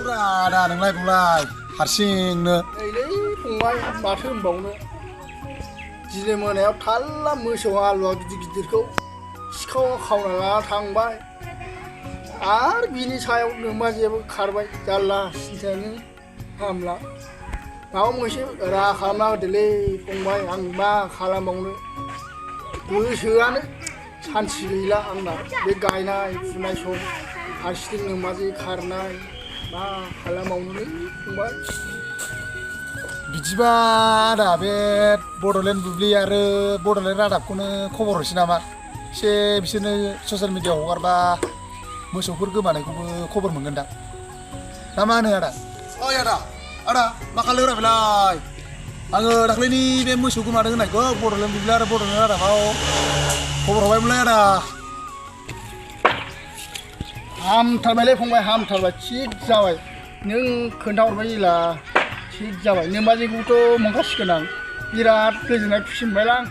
दा नोंलाय बुंलाय हारसिंनो नैलै फंबाय माथो होनबावनो दिनै मोनायाव थाल्ला मोसौ हालुवा गिदिर गिदिरखौ सिखावा खावना लाना थांबाय आरो बिनि सायाव नोमाजेबो खारबाय जारला सिन्थायानो हामला माबा मोनसे राहा खालामना होदोलै फंबाय आं मा खालामबावनो गोसोआनो सान्थि गैला आंना बे गायनाय फुनाय सम फारसेथिं नोमाजे खारनाय मा खालामबावनोलै फंबाय बिदिबा आदा बे बड'लेण्ड बुब्लि आरो बड'लेण्ड रादाबखौनो खबर हरसै नामा एसे बिसोरनो ससियेल मिडियाआव हगारबा मोसौफोर गोमानायखौबो खबर मोनगोन दां ना मा होनो आदा ओइ आदा मा खालामदों बेलाय आङो दाख्लैनि बे मोसौ गोमादों होननायखौ बड'लेण्ड बुब्लि आरो बड'लेण्ड रादाबाव खबर हरबायमोनलाय आदा हामथारबायलै फंबाय हामथारबाय थिग जाबाय नों खोन्थाहरबाय जेला थिग जाबाय नोमाजेखौथ' मोनखासिगोन आं बिराद गोजोननाय खुसि मोनबायलां।